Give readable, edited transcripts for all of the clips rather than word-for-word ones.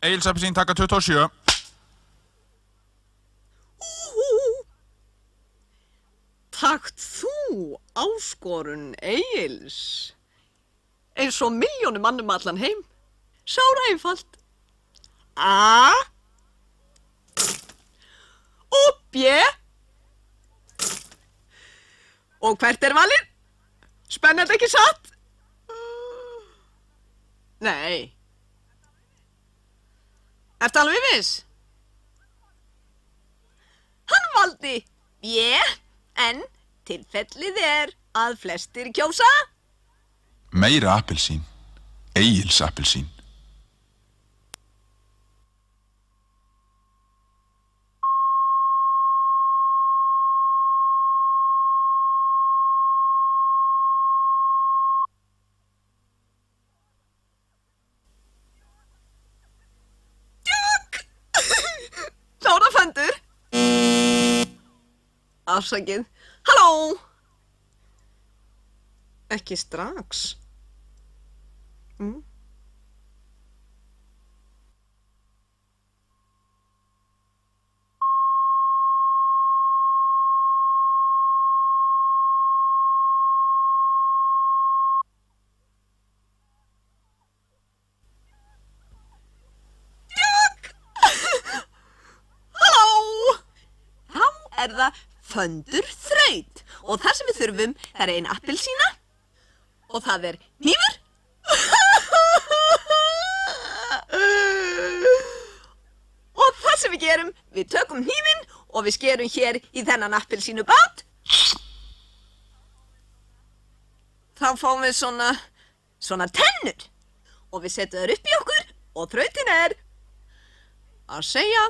Egils appelsín taka 27. Takt þú áskorun Egils. Eins og milljónum mannum allan heim. Sára einfalt. A. Og B. Og hvert valið? Spennandi ekki satt? Nei. Ertu alveg viss? Hann valdi B, en tilfellið að flestir kjósa. Meira appelsín. Egils appelsín. Sárafundur. Afsakið. Halló. Ekki strax. Það fundur þraut og það sem við þurfum það ein appelsína og það hnífur og það sem við gerum, við tökum hnífinn og við skerum hér í þennan appelsínubát. Þá fáum við svona tennur og við setjum þær upp í okkur og þrautin að segja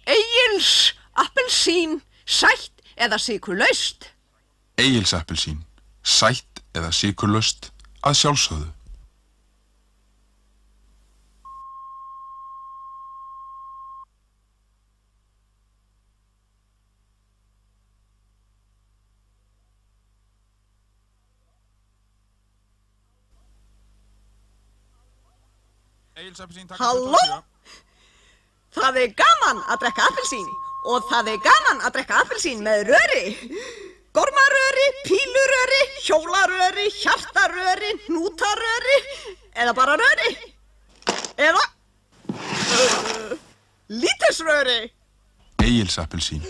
Egils appelsín, sætt eða sykurlaust. Egils appelsín, sætt eða sykurlaust, að sjálfsögðu. Halló? Það gaman að drekka appelsín og það gaman að drekka appelsín með röri. Gormaröri, píluröri, hjólaröri, hjartaröri, hnútaröri eða bara röri. Eða lítersröri. Egils appelsín,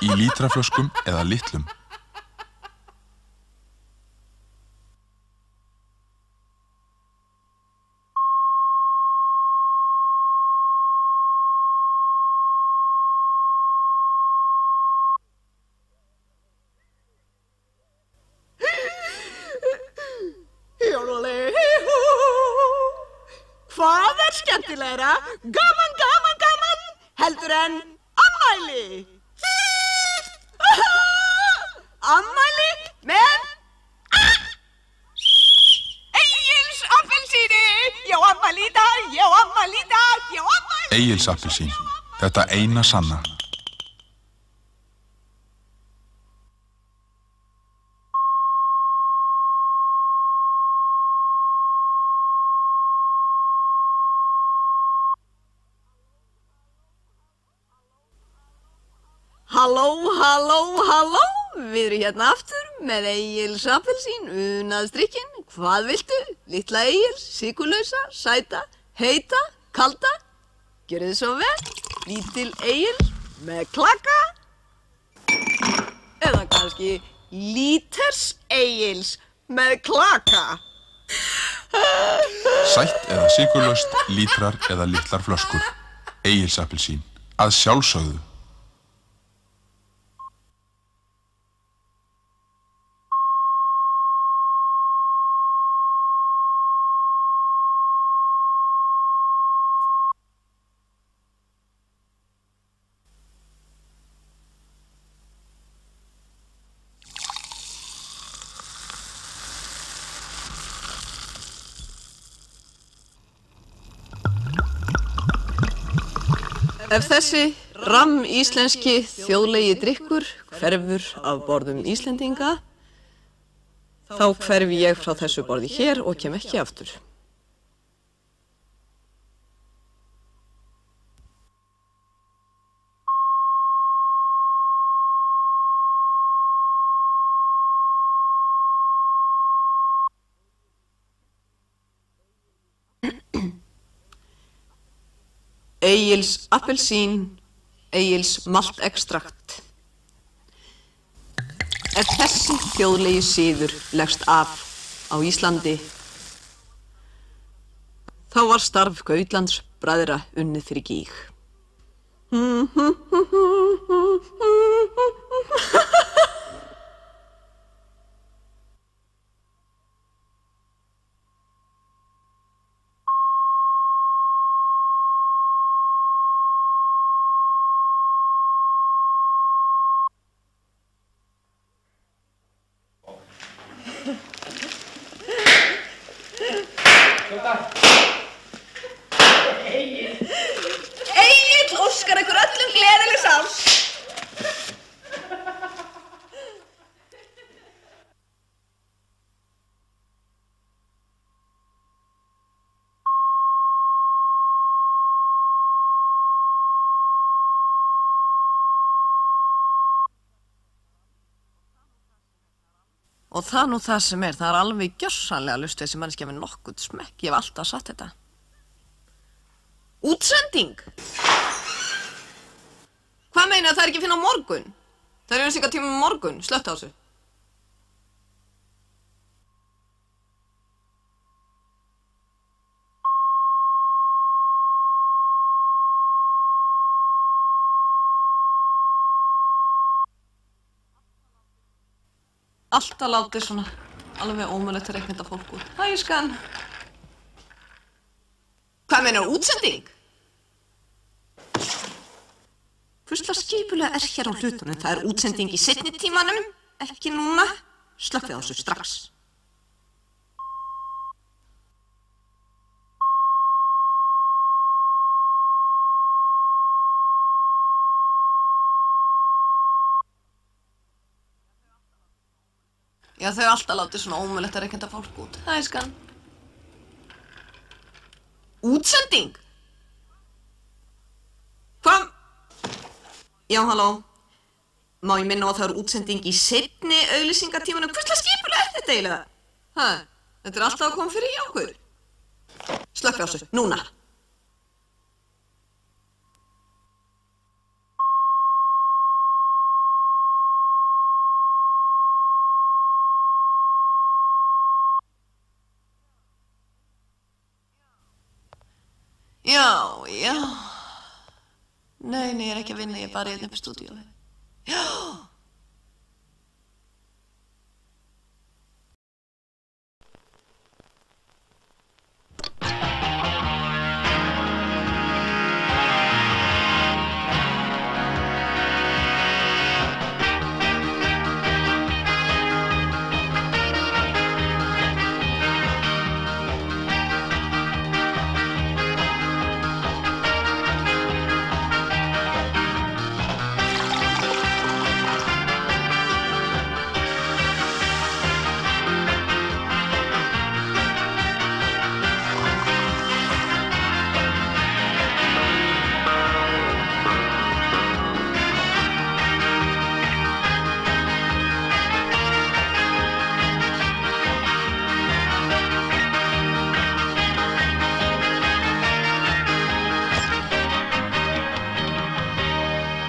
í lítraflöskum eða litlum. Hvað skemmtilegra, gaman, gaman, gaman, heldur en afmæli? Afmæli með Egils appelsíni. Ég á afmæli í dag, ég á afmæli í dag, ég á afmæli. Egils appelsín, þetta eina sanna. Halló, halló, halló, við erum hérna aftur með Egils appelsín, unaðstrykkin. Hvað viltu? Litla Egils, sykurlausa, sæta, heita, kalda? Gjörðu þið svo vel, lítil Egils með klaka. Eða kannski líters Egils með klaka. Sætt eða sykurlaust, lítrar eða litlar flöskur. Egils appelsín, að sjálfsögðu. Ef þessi íslenski þjóðlegi drykkur hverfur af borðum Íslendinga, þá hverfi ég frá þessu borði hér og kem ekki aftur. Egils appelsín, Egils maltekstrakt. Ef þessi þjóðlegi siður leggst af á Íslandi, þá var starf Gautlands bræðra unnið fyrir gíg. Egill óskar ykkur öllum gleðilegs árs. Og það nú það sem er, það alveg gjörsamlega lust þessi manneskja með nokkuð smekk, ég hef alltaf sagt þetta. Útsending? Hvað meina það ekki að finna á morgun? Það er eins tíma morgun, slökkt á þessu. Alltaf látið svona alveg ómögulegt að reikna þetta fólk út. Hæ, skan. Hvað meinar útsending? Hvurslags skipulega er hér á hlutunum? Það er útsending í seinni tímanum, ekki núna. Slökkvið á þessu strax. Já, þau alltaf látið svona ómögulegt að reikna þetta fólk út. Hæ, skan. Útsending? Hvað? Já, halló. Má ég minna á að það er útsending í seinni auglýsingatímanum? Hvurslags skipulega er þetta eiginlega? Hæ? Þetta er alltaf að koma fyrir hjá okkur. Slökkvið á þessu, núna. Já, já. Nei, ég er ekki að vinna, ég er bara hérna upp í stúdíói. Já.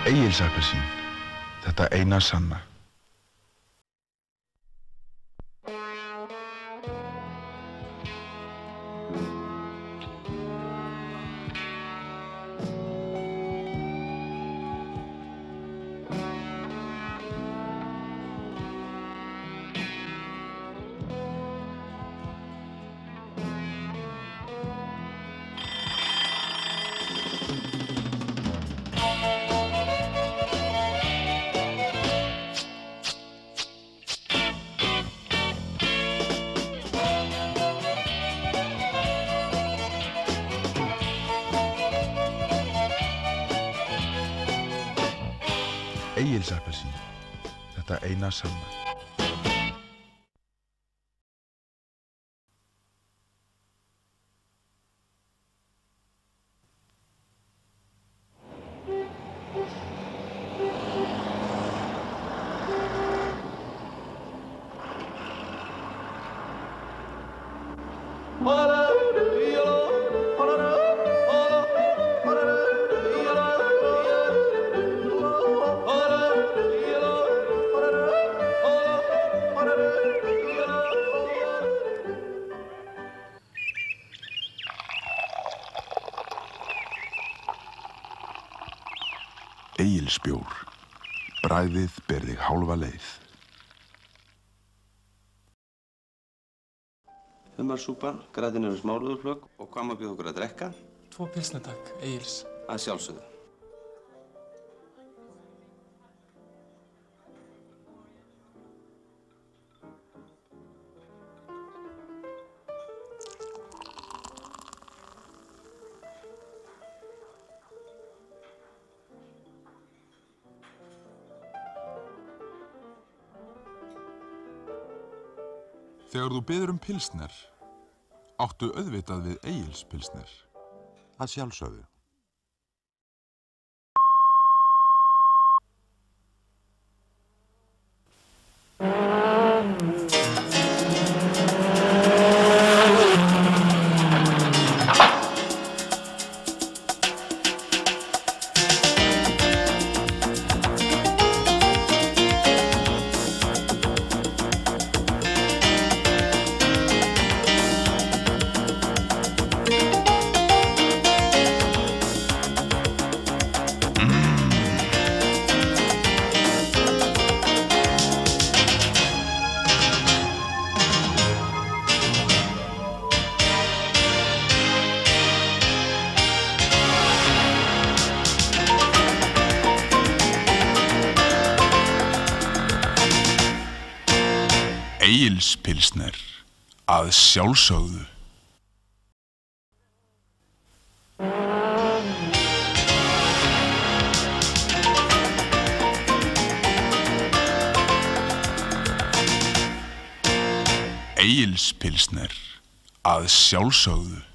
Egils appelsín, þetta eina sanna. Egils appelsín, þetta eina sanna. Hola, hola, hola, hola, hola. Egilsbjór. Bragðið ber þig hálfa leið. Humarsúpa, grætin eru smárúðurflögg og hvað má bjóða okkur að drekka? 2 pilsner takk, Egils. Að sjálfsögðu. Þegar þú biður pilsner, áttu auðvitað við Egils pilsner. Að sjálfsögðu. Egils pilsner. Að sjálfsögðu. Egils pilsner. Að sjálfsögðu.